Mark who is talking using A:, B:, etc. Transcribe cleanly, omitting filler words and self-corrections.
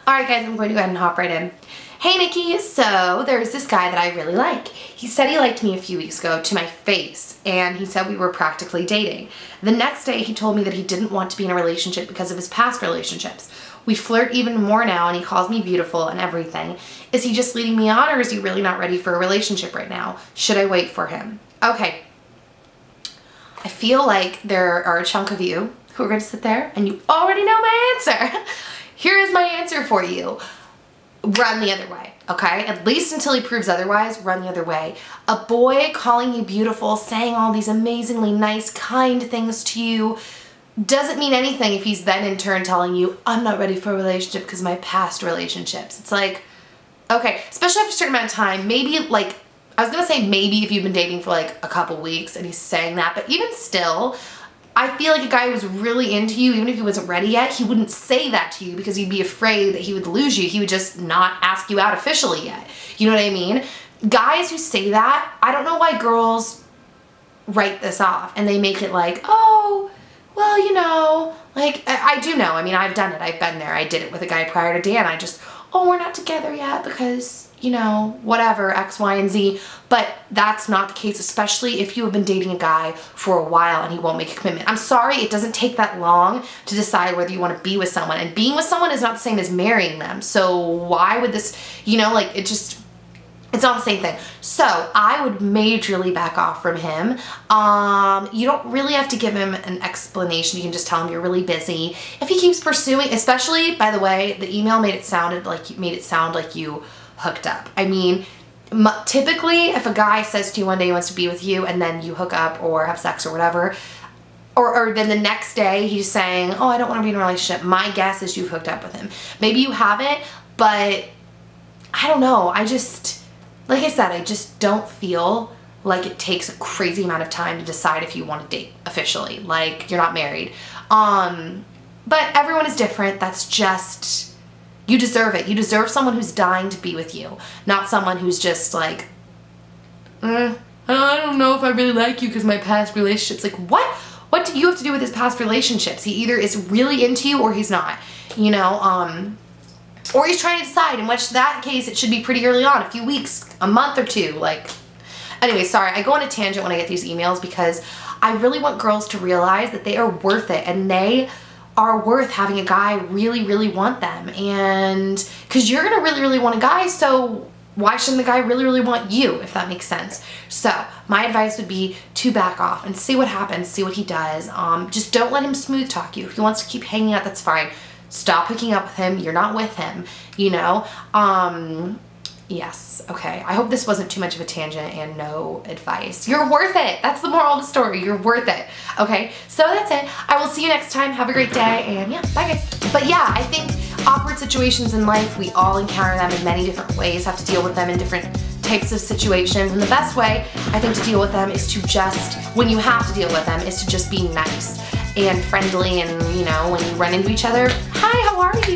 A: Alright guys, I'm going to go ahead and hop right in. Hey Nikki, so there's this guy that I really like. He said he liked me a few weeks ago to my face, and he said we were practically dating. The next day he told me that he didn't want to be in a relationship because of his past relationships. We flirt even more now and he calls me beautiful and everything. Is he just leading me on, or is he really not ready for a relationship right now? Should I wait for him? Okay. I feel like there are a chunk of you who are going to sit there and you already know my answer. Here is my answer for you. Run the other way, okay? At least until he proves otherwise, run the other way. A boy calling you beautiful, saying all these amazingly nice, kind things to you doesn't mean anything if he's then in turn telling you, I'm not ready for a relationship because of my past relationships. It's like, okay, especially after a certain amount of time, maybe like, I was gonna say maybe if you've been dating for like a couple weeks and he's saying that, but even still, I feel like a guy who was really into you, even if he wasn't ready yet, he wouldn't say that to you because he'd be afraid that he would lose you. He would just not ask you out officially yet. You know what I mean? Guys who say that, I don't know why girls write this off and they make it like, oh, well, you know, like, I do know. I mean, I've done it. I've been there. I did it with a guy prior to Dan. I just, oh, we're not together yet because, you know, whatever, X, Y, and Z. But that's not the case, especially if you have been dating a guy for a while and he won't make a commitment. I'm sorry, it doesn't take that long to decide whether you want to be with someone. And being with someone is not the same as marrying them. So why would this, you know, like, it's not the same thing. So I would majorly back off from him. You don't really have to give him an explanation. You can just tell him you're really busy. If he keeps pursuing, especially, by the way, the email made it sound like you hooked up. I mean, typically if a guy says to you one day he wants to be with you and then you hook up or have sex or whatever, or then the next day he's saying, oh, I don't want to be in a relationship, my guess is you've hooked up with him. Maybe you haven't, but I don't know. Like I said, I just don't feel like it takes a crazy amount of time to decide if you want to date officially. Like, you're not married. But everyone is different. That's just, you deserve it. You deserve someone who's dying to be with you, not someone who's just like, I don't know if I really like you because my past relationships. Like, what? What do you have to do with his past relationships? He either is really into you or he's not, you know? Or he's trying to decide, in which that case it should be pretty early on, a few weeks, a month or two, like. Anyway, sorry, I go on a tangent when I get these emails because I really want girls to realize that they are worth it and they are worth having a guy really, really want them. And because you're gonna really, really want a guy, so why shouldn't the guy really, really want you, if that makes sense? So my advice would be to back off and see what happens, see what he does. Just don't let him smooth talk you. If he wants to keep hanging out, that's fine. Stop hooking up with him. You're not with him, you know? Yes, okay. I hope this wasn't too much of a tangent and no advice. You're worth it. That's the moral of the story. You're worth it. Okay, so that's it. I will see you next time. Have a great day, and yeah, bye guys. But yeah, I think awkward situations in life, we all encounter them in many different ways, have to deal with them in different types of situations, and the best way, I think, to deal with them is to just, when you have to deal with them, is to just be nice and friendly, and, you know, when you run into each other, hi, how are you?